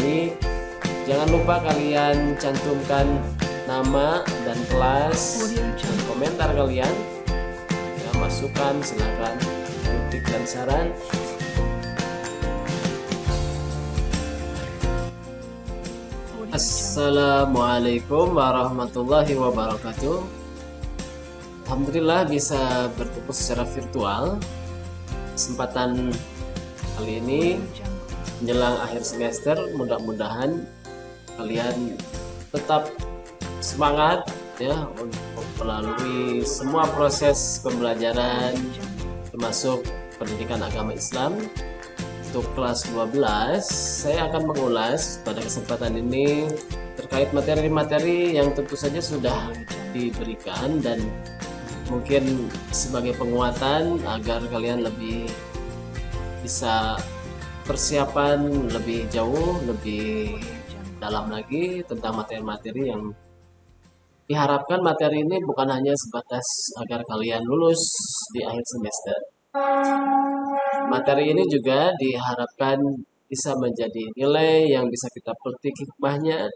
ini. Jangan lupa kalian cantumkan nama dan kelas dan komentar kalian. Ya, masukan silakan, kritik dan saran. Assalamualaikum warahmatullahi wabarakatuh. Alhamdulillah bisa bertemu secara virtual. Kesempatan kali ini menjelang akhir semester, mudah-mudahan kalian tetap semangat ya untuk melalui semua proses pembelajaran termasuk pendidikan agama Islam. Untuk kelas 12 saya akan mengulas pada kesempatan ini terkait materi-materi yang tentu saja sudah diberikan dan mungkin sebagai penguatan agar kalian lebih bisa persiapan lebih jauh, lebih dalam lagi tentang materi-materi yang diharapkan. Materi ini bukan hanya sebatas agar kalian lulus di akhir semester. Materi ini juga diharapkan bisa menjadi nilai yang bisa kita petik hikmahnya.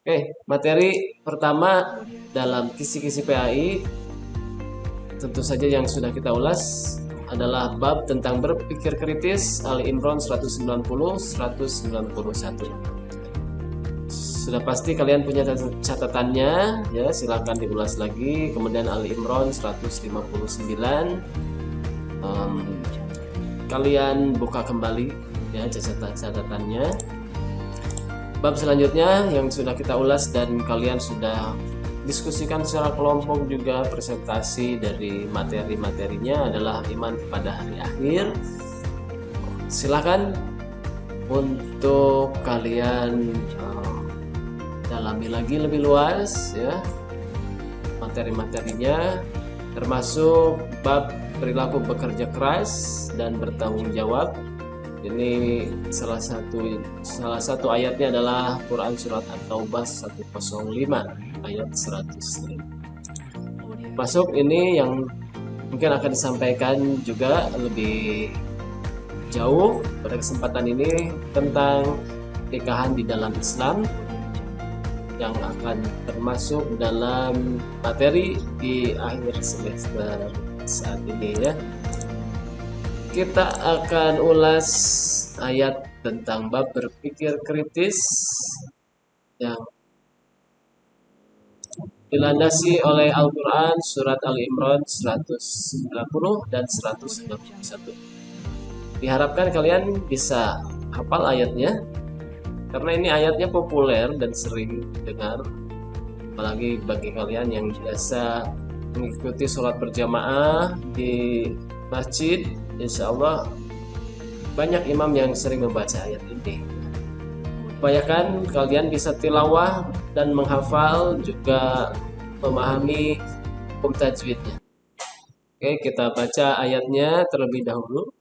Oke, materi pertama dalam kisi-kisi PAI tentu saja yang sudah kita ulas adalah bab tentang berpikir kritis, Ali Imran 190-191. Sudah pasti kalian punya catatannya ya, silakan diulas lagi. Kemudian Ali Imran 159, kalian buka kembali ya catatannya. Bab selanjutnya yang sudah kita ulas dan kalian sudah diskusikan secara kelompok juga presentasi dari materi-materinya adalah iman kepada hari akhir. Silakan untuk kalian dalami lagi lebih luas ya materi-materinya, termasuk bab perilaku bekerja keras dan bertanggung jawab. Ini salah satu ayatnya adalah Quran surat At-Taubah 105 ayat 100. Masuk ini yang mungkin akan disampaikan juga lebih jauh pada kesempatan ini tentang nikahan di dalam Islam yang akan termasuk dalam materi di akhir semester saat ini ya. Kita akan ulas ayat tentang bab berpikir kritis yang dilandasi oleh Al-Quran surat Al-Imran 190 dan 191. Diharapkan kalian bisa hafal ayatnya karena ini ayatnya populer dan sering dengar, apalagi bagi kalian yang biasa mengikuti sholat berjamaah di masjid. Insya Allah banyak imam yang sering membaca ayat ini. Upayakan kalian bisa tilawah dan menghafal juga memahami hukum tajwidnya. Oke, kita baca ayatnya terlebih dahulu.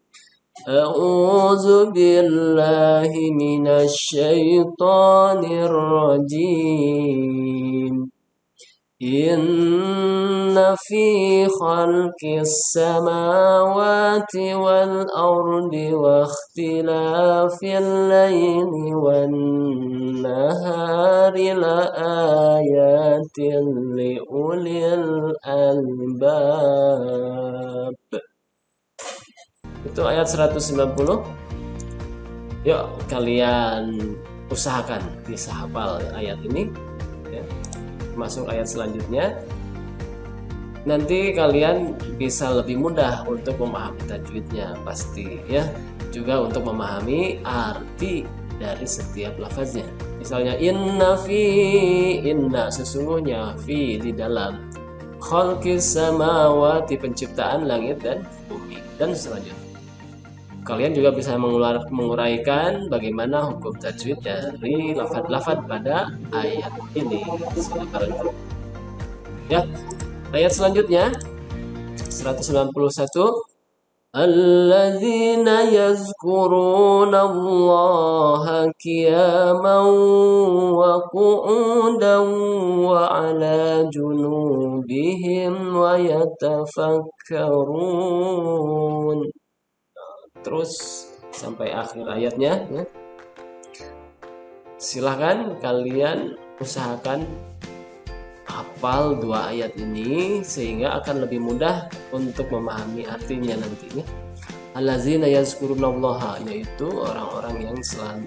A'udzu billahi minasy syaithanir rajim. Inna fi khalqis samawati wal ardi wa ikhtilafil laili wan nahari la ayatin li ulil albab. Itu ayat 190. Yuk kalian usahakan bisa hafal ayat ini ya. Masuk ayat selanjutnya, nanti kalian bisa lebih mudah untuk memahami tajwidnya pasti ya, juga untuk memahami arti dari setiap lafaznya. Misalnya inna sesungguhnya, fi di dalam, khalqis samawati penciptaan langit dan bumi, dan selanjutnya. Kalian juga bisa menguraikan bagaimana hukum tajwid dari lafaz-lafaz pada ayat ini. Silakan. Ya, ayat selanjutnya 191. Alladzina yazkuruna Allaha qiyaman wa qu'udan wa 'ala junubihim wa yatafakkarun. Terus sampai akhir ayatnya ya. silahkan kalian usahakan hafal 2 ayat ini sehingga akan lebih mudah untuk memahami artinya nantinya. Allazina yazkurunallaha, yaitu orang-orang yang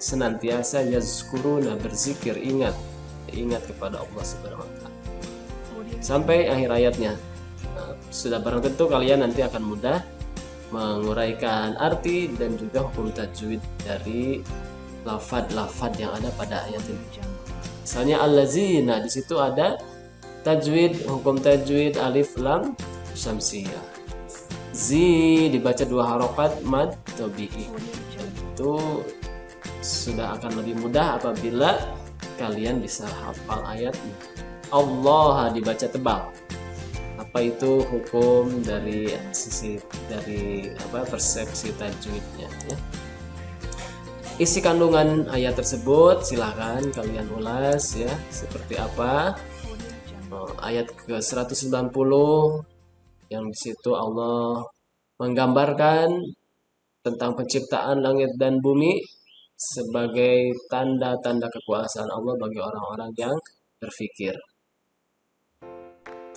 senantiasa yazkuruna, berzikir, ingat kepada Allah Subhanahu wa taala. Sampai akhir ayatnya. Nah, sudah barang tentu kalian nanti akan mudah menguraikan arti dan juga hukum tajwid dari lafad-lafad yang ada pada ayat ini. Misalnya allazina, di situ ada tajwid, hukum tajwid alif lam syamsiyah. Zi dibaca 2 harokat mad tabi'i. Itu sudah akan lebih mudah apabila kalian bisa hafal ayatnya. Allah dibaca tebal. Apa itu hukum dari sisi persepsi tajwidnya ya. Isi kandungan ayat tersebut silahkan kalian ulas ya, seperti apa. Ayat ke-190 yang di situ Allah menggambarkan tentang penciptaan langit dan bumi sebagai tanda-tanda kekuasaan Allah bagi orang-orang yang berpikir.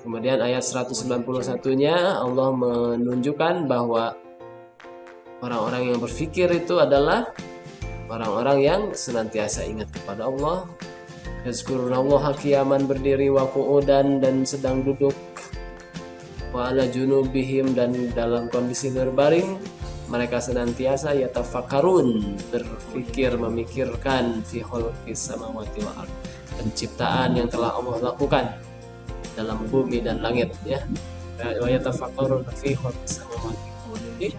Kemudian ayat 191-nya Allah menunjukkan bahwa orang-orang yang berpikir itu adalah orang-orang yang senantiasa ingat kepada Allah. Yazkurunallaha qiyaman, berdiri, wa qu'udan, dan sedang duduk, wa ala junubihim, dan dalam kondisi berbaring. Mereka senantiasa yatafakkarun, berpikir, memikirkan fi khalqis samawati wal ardh, penciptaan yang telah Allah lakukan dalam bumi dan langit ya. Wa yatafakkarun fi khalqis samawati wal ardh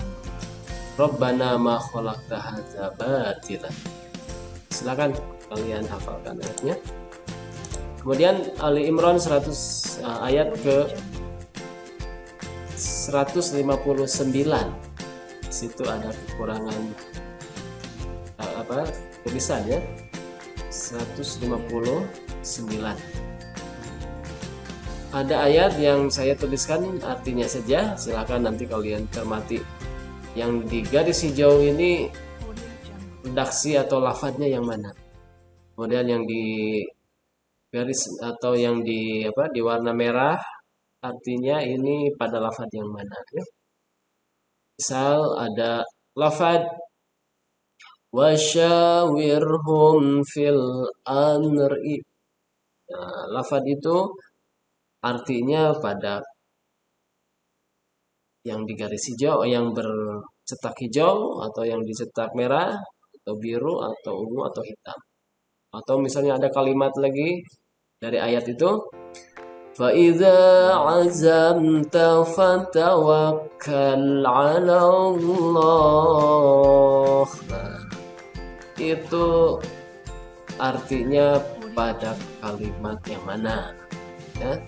Rabbana ma khalaqta hadza batila. Silakan kalian hafalkan ayatnya. Kemudian Ali Imran 100 ayat ke 159. Di situ ada kekurangan tulisan ya. 159. Ada ayat yang saya tuliskan artinya saja, silakan nanti kalian cermati. Yang di garis hijau ini redaksi atau lafadznya yang mana? Kemudian yang di garis atau yang di warna merah artinya ini pada lafadz yang mana ya? Misal ada lafadz wasyawirhum fil amri. Nah, lafadz itu artinya pada yang di garis hijau, yang bercetak hijau atau yang dicetak merah atau biru atau ungu atau hitam. Atau misalnya ada kalimat lagi dari ayat itu, fa idza azamta fatawakkal 'ala Allah. Nah, itu artinya pada kalimat yang mana ya.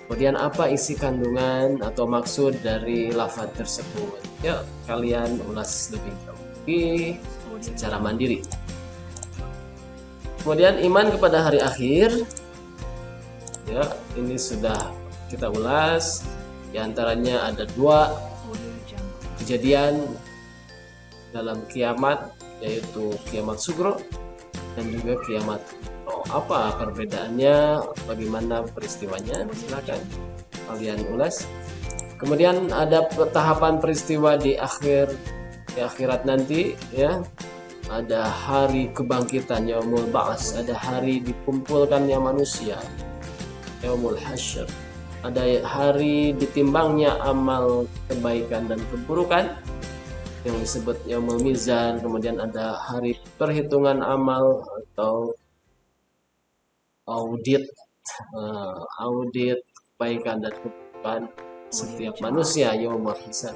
Kemudian apa isi kandungan atau maksud dari lafaz tersebut? Ya, kalian ulas lebih lagi secara mandiri. Kemudian iman kepada hari akhir. Ya, ini sudah kita ulas. Di antaranya ada 2 kejadian dalam kiamat, yaitu kiamat sugro dan juga kiamat. Apa perbedaannya, bagaimana peristiwanya, silakan kalian ulas. Kemudian ada tahapan peristiwa di akhirat nanti ya. Ada hari kebangkitan yaumul ba'ats, ada hari dikumpulkannya manusia yaumul hasyr, ada hari ditimbangnya amal kebaikan dan keburukan yang disebut yaumul mizan. Kemudian ada hari perhitungan amal atau audit kebaikan dan keburukan setiap manusia yaumul hisab.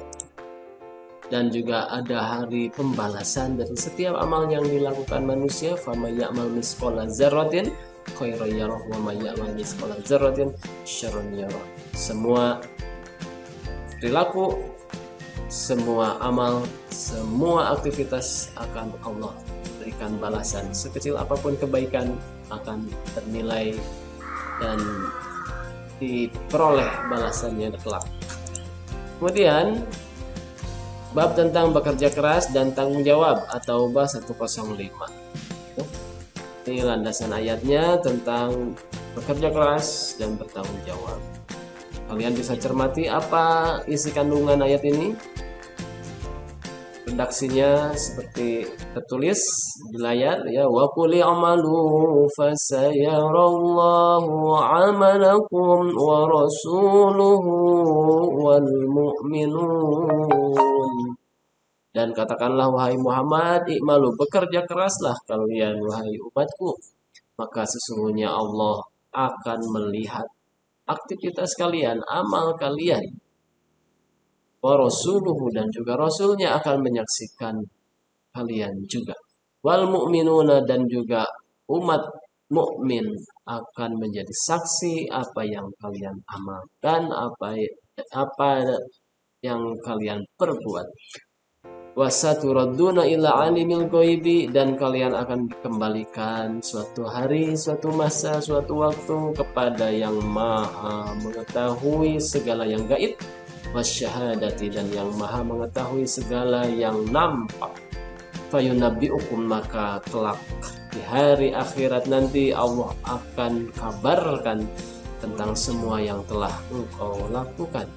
Dan juga ada hari pembalasan dari setiap amal yang dilakukan manusia. Faman ya'mal misqala dzarratin khairan yarah wa may ya'mal misqala dzarratin syarran yarah. Semua perilaku, semua amal, semua aktivitas akan Allah berikan balasan. Sekecil apapun kebaikan akan ternilai dan diperoleh balasannya kelak. Kemudian bab tentang bekerja keras dan tanggung jawab atau bab 105. Ini landasan ayatnya tentang bekerja keras dan bertanggung jawab. Kalian bisa cermati apa isi kandungan ayat ini. Redaksinya seperti tertulis di layar ya, wa qul i'malu fasayarallahu 'amalakum wa rasuluhu wal mu'minun. Dan katakanlah wahai Muhammad, i'malu, bekerja keraslah kalian wahai umatku, maka sesungguhnya Allah akan melihat aktivitas kalian, amal kalian. Wa rasuluhu, dan juga rasulnya akan menyaksikan kalian juga. Wal mu'minuna, dan juga umat mukmin akan menjadi saksi apa yang kalian amalkan, apa yang kalian perbuat. Wasaturadduna ila alimil ghaibi, dan kalian akan dikembalikan suatu hari, suatu masa, suatu waktu kepada yang maha mengetahui segala yang gaib, wasyahadati, dan yang maha mengetahui segala yang nampak. Fayunabbi'ukum, maka kelak di hari akhirat nanti Allah akan kabarkan tentang semua yang telah engkau lakukan.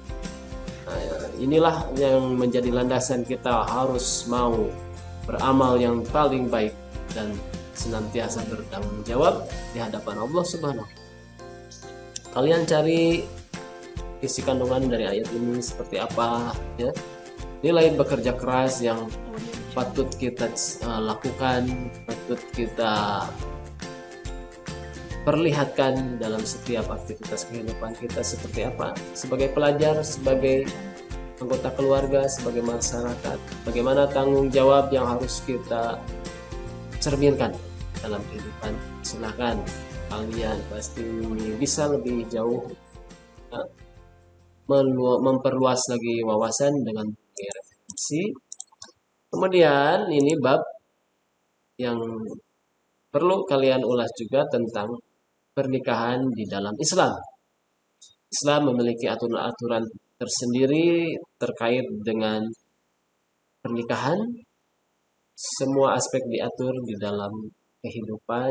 Nah, inilah yang menjadi landasan kita harus mau beramal yang paling baik dan senantiasa bertanggung jawab di hadapan Allah Subhanahu. Kalian cari isi kandungan dari ayat ini seperti apa ya. Nilai bekerja keras yang patut kita lakukan, patut kita perlihatkan dalam setiap aktivitas kehidupan kita seperti apa. Sebagai pelajar, sebagai anggota keluarga, sebagai masyarakat, bagaimana tanggung jawab yang harus kita cerminkan dalam kehidupan. Silakan kalian pasti bisa lebih jauh memperluas lagi wawasan dengan referensi. Kemudian ini bab yang perlu kalian ulas juga tentang pernikahan di dalam Islam. Islam memiliki aturan-aturan tersendiri terkait dengan pernikahan. Semua aspek diatur di dalam kehidupan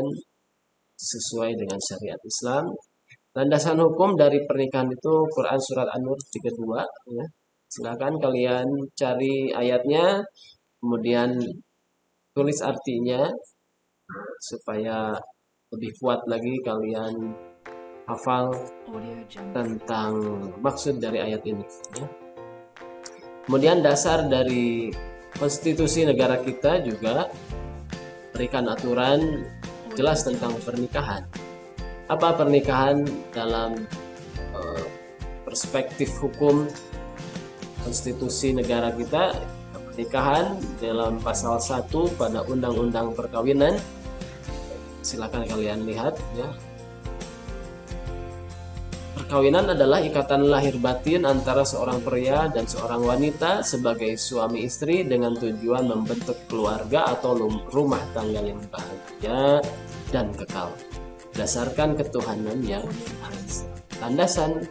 sesuai dengan syariat Islam. Landasan hukum dari pernikahan itu Quran Surat An-Nur 32 ya. Silakan kalian cari ayatnya, kemudian tulis artinya supaya lebih kuat lagi kalian hafal tentang maksud dari ayat ini ya. Kemudian dasar dari konstitusi negara kita juga berikan aturan jelas tentang pernikahan. Apa pernikahan dalam perspektif hukum konstitusi negara kita? Pernikahan dalam pasal 1 pada Undang-Undang Perkawinan, silakan kalian lihat ya. Perkawinan adalah ikatan lahir batin antara seorang pria dan seorang wanita sebagai suami istri dengan tujuan membentuk keluarga atau rumah tangga yang bahagia dan kekal berdasarkan ketuhanan yang maha. Landasan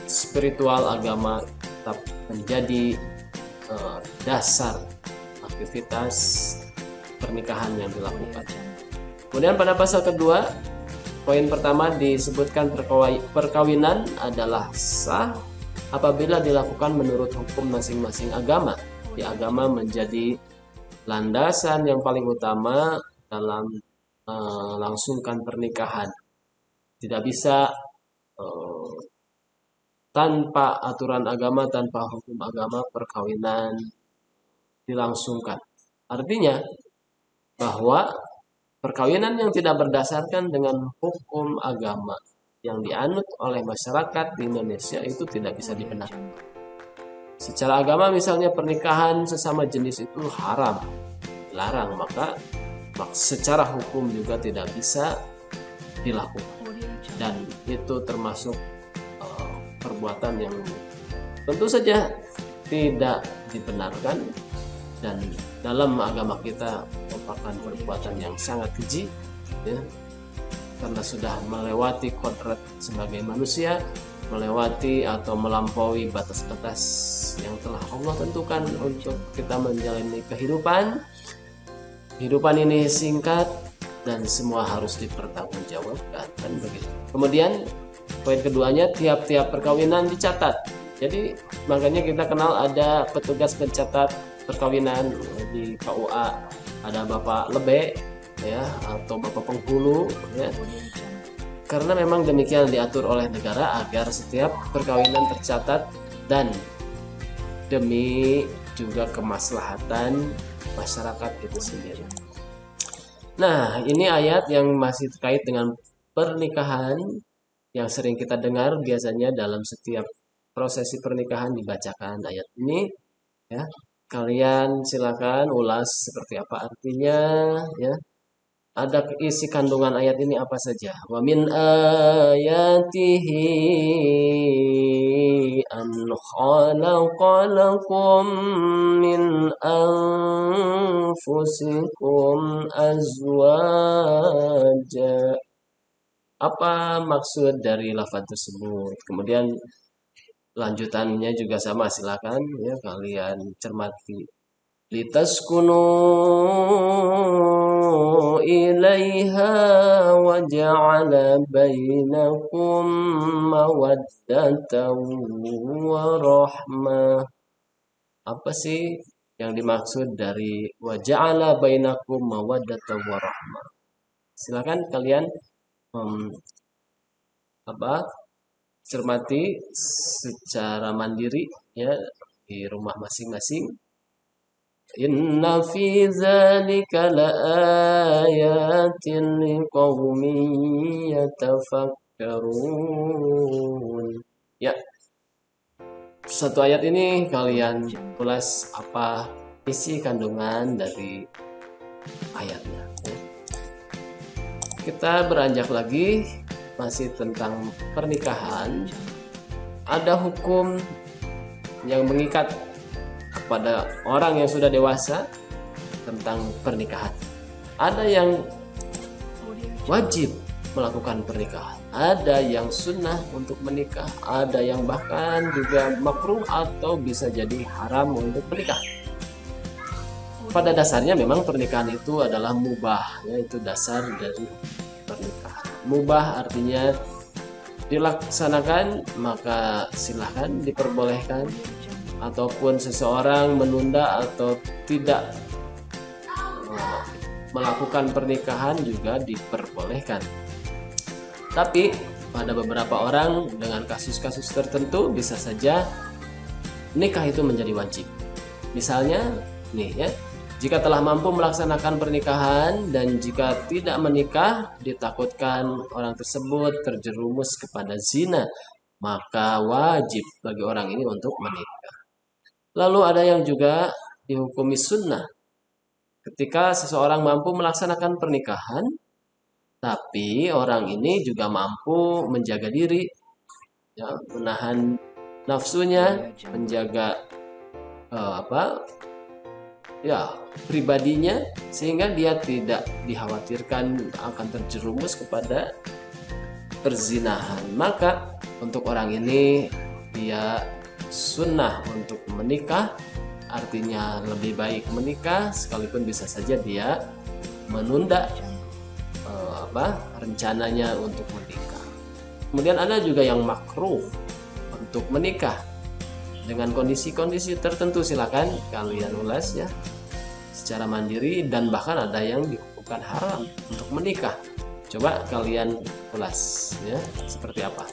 spiritual agama tetap menjadi dasar aktivitas pernikahan yang dilakukan. Kemudian pada pasal kedua, poin pertama disebutkan perkawinan adalah sah apabila dilakukan menurut hukum masing-masing agama. Di agama menjadi landasan yang paling utama dalam melangsungkan pernikahan. Tidak bisa tanpa aturan agama, tanpa hukum agama perkawinan dilangsungkan. Artinya bahwa perkawinan yang tidak berdasarkan dengan hukum agama yang dianut oleh masyarakat di Indonesia itu tidak bisa dibenarkan. Secara agama misalnya pernikahan sesama jenis itu haram, larang, maka secara hukum juga tidak bisa dilakukan. Dan itu termasuk perbuatan yang tentu saja tidak dibenarkan dan dalam agama kita merupakan perbuatan yang sangat keji ya, karena sudah melewati kodrat sebagai manusia, melewati atau melampaui batas-batas yang telah Allah tentukan untuk kita menjalani kehidupan. Kehidupan ini singkat, dan semua harus dipertanggungjawabkan, kan begitu. Kemudian poin keduanya, tiap-tiap perkawinan dicatat. Jadi makanya kita kenal ada petugas pencatat perkawinan di KUA, ada Bapak Lebe ya, atau Bapak Penghulu ya. Karena memang demikian diatur oleh negara agar setiap perkawinan tercatat dan demi juga kemaslahatan masyarakat itu sendiri. Nah, ini ayat yang masih terkait dengan pernikahan yang sering kita dengar biasanya dalam setiap prosesi pernikahan dibacakan ayat ini ya. Kalian silakan ulas seperti apa artinya ya. Ada isi kandungan ayat ini apa saja? Wa min ayatihi an khalaqalakum min anfusikum azwaja. Apa maksud dari lafaz tersebut? Kemudian lanjutannya juga sama, silakan ya kalian cermati. Litaskunu ilaiha wa ja'ala bainakum mawaddatan wa rahmah. Apa sih yang dimaksud dari wa ja'ala bainakum mawaddatan wa rahmah? Silakan kalian cermati secara mandiri ya di rumah masing-masing. Inna fi dzalika laayatin liqaumin yatafakkarun. Ya. Satu ayat ini kalian ulas apa isi kandungan dari ayatnya. Kita beranjak lagi masih tentang pernikahan. Ada hukum yang mengikat kepada orang yang sudah dewasa tentang pernikahan. Ada yang wajib melakukan pernikahan, ada yang sunnah untuk menikah, ada yang bahkan juga makruh atau bisa jadi haram untuk menikah. Pada dasarnya memang pernikahan itu adalah mubah, yaitu dasar dari pernikahan. Mubah artinya dilaksanakan maka silahkan diperbolehkan, ataupun seseorang menunda atau tidak melakukan pernikahan juga diperbolehkan. Tapi pada beberapa orang dengan kasus-kasus tertentu bisa saja nikah itu menjadi wajib. Misalnya nih ya, jika telah mampu melaksanakan pernikahan dan jika tidak menikah ditakutkan orang tersebut terjerumus kepada zina, maka wajib bagi orang ini untuk menikah. Lalu ada yang juga dihukumi sunnah. Ketika seseorang mampu melaksanakan pernikahan, tapi orang ini juga mampu menjaga diri, ya, menahan nafsunya, menjaga pribadinya, sehingga dia tidak dikhawatirkan akan terjerumus kepada perzinahan. Maka untuk orang ini dia sunnah untuk menikah, artinya lebih baik menikah sekalipun bisa saja dia menunda rencananya untuk menikah. Kemudian ada juga yang makruh untuk menikah dengan kondisi-kondisi tertentu, silakan kalian ulas ya secara mandiri, dan bahkan ada yang dihukumkan haram untuk menikah. Coba kalian ulas ya seperti apa.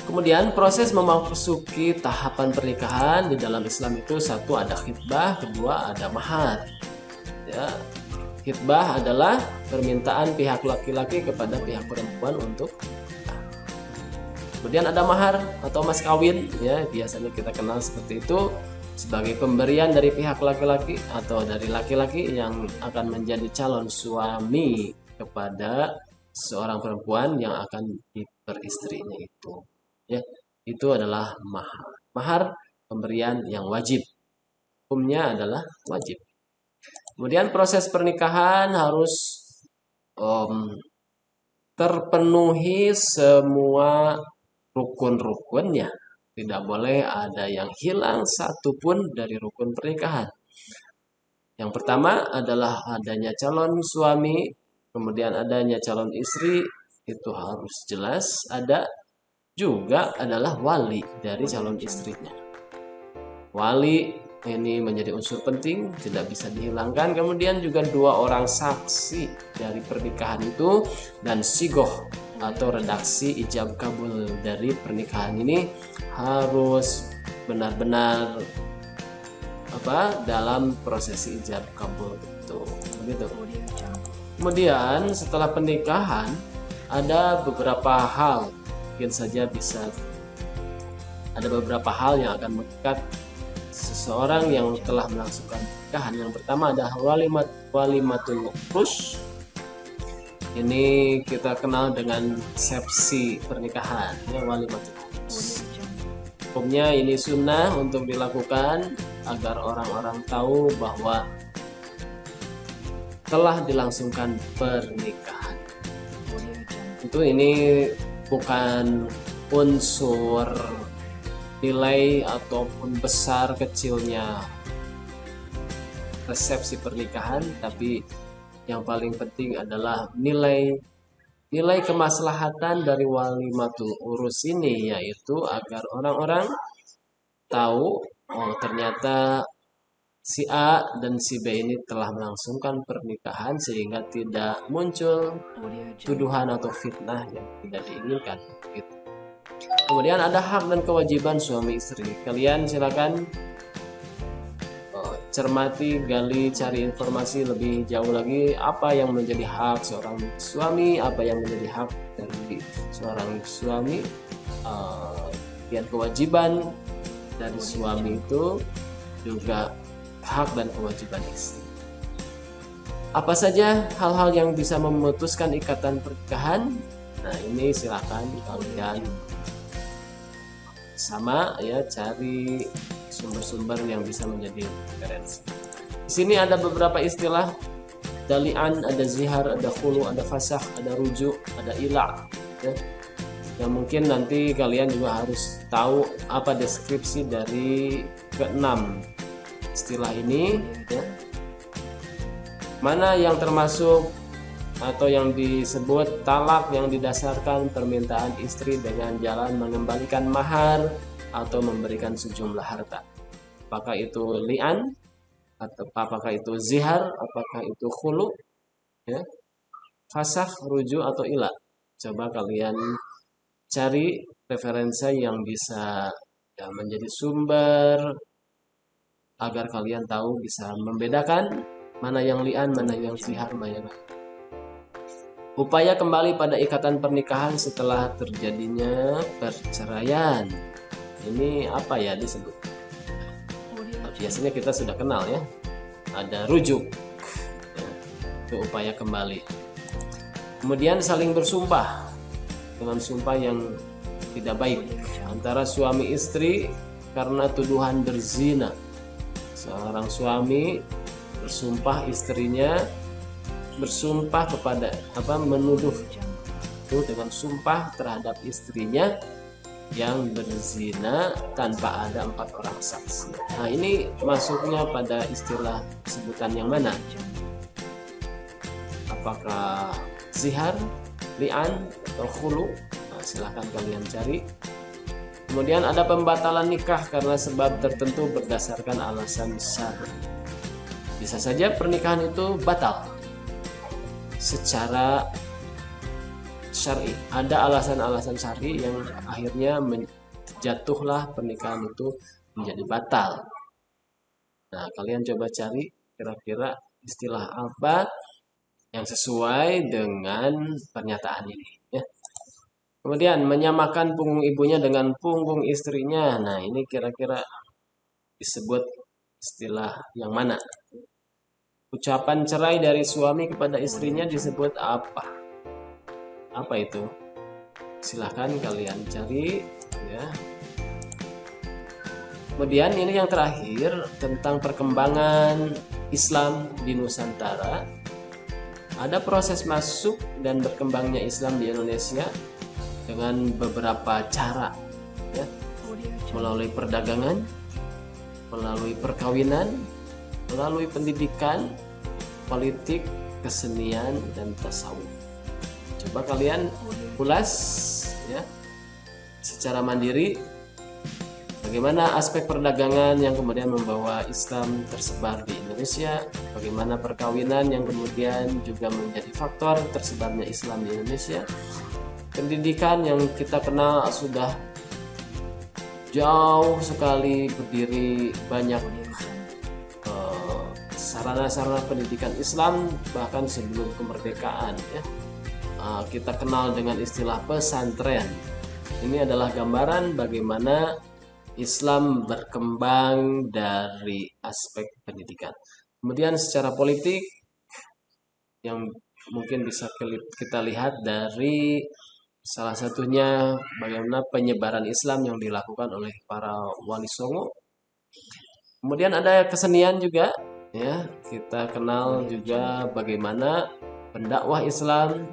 Kemudian proses memasuki tahapan pernikahan di dalam Islam itu, satu ada khitbah, kedua ada mahar. Ya, khitbah adalah permintaan pihak laki-laki kepada pihak perempuan untuk menikah. Kemudian ada mahar atau mas kawin, ya biasanya kita kenal seperti itu, sebagai pemberian dari pihak laki-laki atau dari laki-laki yang akan menjadi calon suami kepada seorang perempuan yang akan diperistrinya itu. Ya, itu adalah mahar. Mahar pemberian yang wajib. Hukumnya adalah wajib. Kemudian proses pernikahan harus terpenuhi semua rukun-rukunnya. Tidak boleh ada yang hilang satupun dari rukun pernikahan. Yang pertama adalah adanya calon suami kemudian adanya calon istri itu harus jelas ada, juga adalah wali dari calon istrinya. Wali ini menjadi unsur penting, tidak bisa dihilangkan. Kemudian juga 2 orang saksi dari pernikahan itu, dan sigoh atau redaksi ijab kabul dari pernikahan ini harus benar-benar dalam prosesi ijab kabul itu, begitu. Kemudian setelah pernikahan ada beberapa hal, mungkin saja bisa ada beberapa hal yang akan mengikat seseorang yang telah melangsungkan pernikahan. Yang pertama adalah walimatul urus. Ini kita kenal dengan resepsi pernikahan, ya, walimatul urus. Hukumnya ini sunnah untuk dilakukan agar orang-orang tahu bahwa telah dilangsungkan pernikahan. Tentu ini bukan unsur nilai ataupun besar kecilnya resepsi pernikahan, tapi yang paling penting adalah nilai kemaslahatan dari walimatul urus ini, yaitu agar orang-orang tahu oh ternyata si A dan si B ini telah melangsungkan pernikahan, sehingga tidak muncul tuduhan atau fitnah yang tidak diinginkan gitu. Kemudian ada hak dan kewajiban suami istri. Kalian silakan cermati, gali, cari informasi lebih jauh lagi apa yang menjadi hak seorang suami, apa yang menjadi hak dari seorang suami, dan kewajiban dari suami itu juga hak dan kewajiban istri. Apa saja hal-hal yang bisa memutuskan ikatan pernikahan? Nah, ini silakan kalian sama ya cari sumber-sumber yang bisa menjadi referensi. Di sini ada beberapa istilah, ada li'an, ada zihar, ada khulu, ada fasakh, ada rujuk, ada ila', ya. Yang mungkin nanti kalian juga harus tahu apa deskripsi dari ke-6 istilah ini, ya. Mana yang termasuk atau yang disebut talak yang didasarkan permintaan istri dengan jalan mengembalikan mahar atau memberikan sejumlah harta. Apakah itu li'an, atau apakah itu zihar, apakah itu khulu, ya, fasakh, rujuk, atau ila. Coba kalian cari referensi yang bisa ya, menjadi sumber agar kalian tahu bisa membedakan mana yang li'an, mana yang zihar, mana yang upaya kembali pada ikatan pernikahan setelah terjadinya perceraian. Ini apa ya disebut? Biasanya kita sudah kenal ya. Ada rujuk, ya, itu upaya kembali. Kemudian saling bersumpah dengan sumpah yang tidak baik antara suami istri karena tuduhan berzina. Seorang suami bersumpah istrinya, bersumpah kepada menuduh itu dengan sumpah terhadap istrinya yang berzina tanpa ada 4 orang saksi. Nah, ini masuknya pada istilah sebutan yang mana? Apakah zihar, li'an, atau khulu? Nah, silahkan kalian cari. Kemudian ada pembatalan nikah karena sebab tertentu berdasarkan alasan syar'i. Bisa saja pernikahan itu batal secara syar'i. Ada alasan-alasan syar'i yang akhirnya jatuhlah pernikahan itu menjadi batal. Nah, kalian coba cari kira-kira istilah apa yang sesuai dengan pernyataan ini, ya. Kemudian menyamakan punggung ibunya dengan punggung istrinya. Nah, ini kira-kira disebut istilah yang mana? Ucapan cerai dari suami kepada istrinya disebut apa? Apa itu? Silahkan kalian cari, ya. Kemudian ini yang terakhir tentang perkembangan Islam di Nusantara. Ada proses masuk dan berkembangnya Islam di Indonesia dengan beberapa cara, ya. Melalui perdagangan, melalui perkawinan, melalui pendidikan, politik, kesenian, dan tasawuf. Coba kalian ulas ya secara mandiri bagaimana aspek perdagangan yang kemudian membawa Islam tersebar di Indonesia, bagaimana perkawinan yang kemudian juga menjadi faktor tersebarnya Islam di Indonesia, pendidikan yang kita kenal sudah jauh sekali berdiri banyak sarana-sarana pendidikan Islam bahkan sebelum kemerdekaan ya. Kita kenal dengan istilah pesantren. Ini adalah gambaran bagaimana Islam berkembang dari aspek pendidikan. Kemudian secara politik yang mungkin bisa kita lihat dari salah satunya bagaimana penyebaran Islam yang dilakukan oleh para wali songo. Kemudian ada kesenian juga ya, kita kenal juga bagaimana pendakwah Islam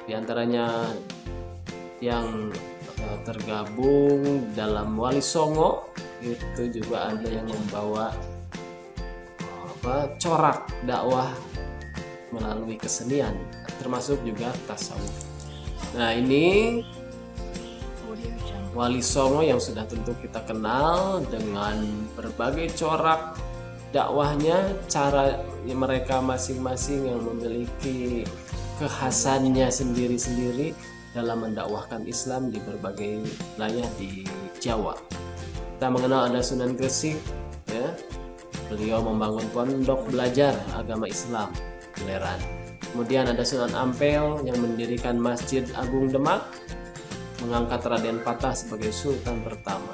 diantaranya yang tergabung dalam wali songo itu juga ada yang membawa corak dakwah melalui kesenian termasuk juga tasawuf. Nah ini wali songo yang sudah tentu kita kenal dengan berbagai corak dakwahnya, cara mereka masing-masing yang memiliki kekhasannya sendiri-sendiri dalam mendakwahkan Islam di berbagai wilayah di Jawa. Kita mengenal ada Sunan Gresik ya. Beliau membangun pondok belajar agama Islam Belerang. Kemudian ada Sunan Ampel yang mendirikan Masjid Agung Demak, mengangkat Raden Patah sebagai sultan pertama.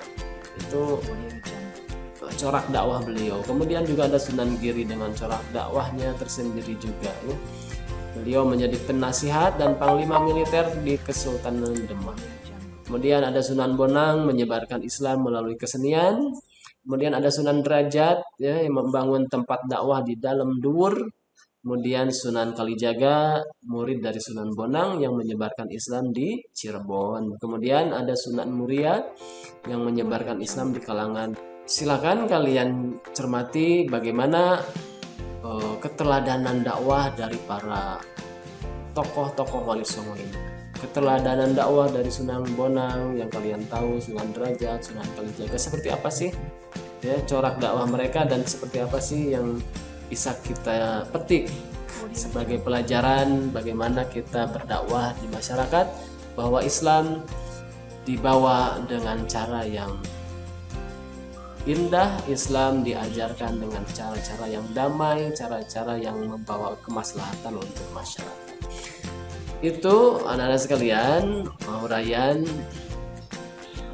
Itu corak dakwah beliau. Kemudian juga ada Sunan Giri dengan corak dakwahnya tersendiri juga ya. Beliau menjadi penasihat dan panglima militer di Kesultanan Demak. Kemudian ada Sunan Bonang menyebarkan Islam melalui kesenian. Kemudian ada Sunan Derajat ya, yang membangun tempat dakwah di dalam Duwur. Kemudian Sunan Kalijaga, murid dari Sunan Bonang yang menyebarkan Islam di Cirebon. Kemudian ada Sunan Muria yang menyebarkan Islam di kalangan. Silakan kalian cermati bagaimana keteladanan dakwah dari para tokoh-tokoh wali songo ini. Keteladanan dakwah dari Sunan Bonang yang kalian tahu, Sunan Derajat, Sunan Kalijaga, seperti apa sih ya corak dakwah mereka dan seperti apa sih yang bisa kita petik sebagai pelajaran bagaimana kita berdakwah di masyarakat, bahwa Islam dibawa dengan cara yang indah, Islam diajarkan dengan cara-cara yang damai, cara-cara yang membawa kemaslahatan untuk masyarakat. Itu anak-anak sekalian, uraian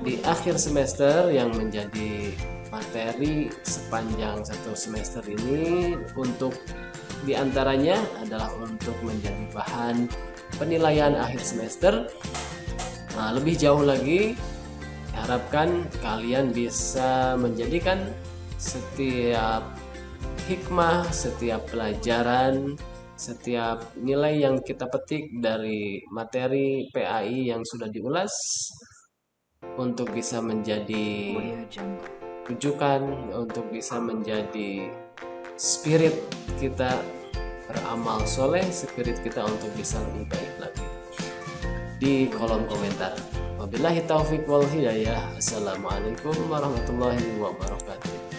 di akhir semester yang menjadi materi sepanjang satu semester ini, untuk diantaranya adalah untuk menjadi bahan penilaian akhir semester. Lebih jauh lagi, harapkan kalian bisa menjadikan setiap hikmah, setiap pelajaran, setiap nilai yang kita petik dari materi PAI yang sudah diulas untuk bisa menjadi rujukan, untuk bisa menjadi spirit kita beramal soleh, spirit kita untuk bisa lebih baik lagi. Di kolom komentar. Wabillahi taufiq wal hidayah. Assalamualaikum warahmatullahi wabarakatuh.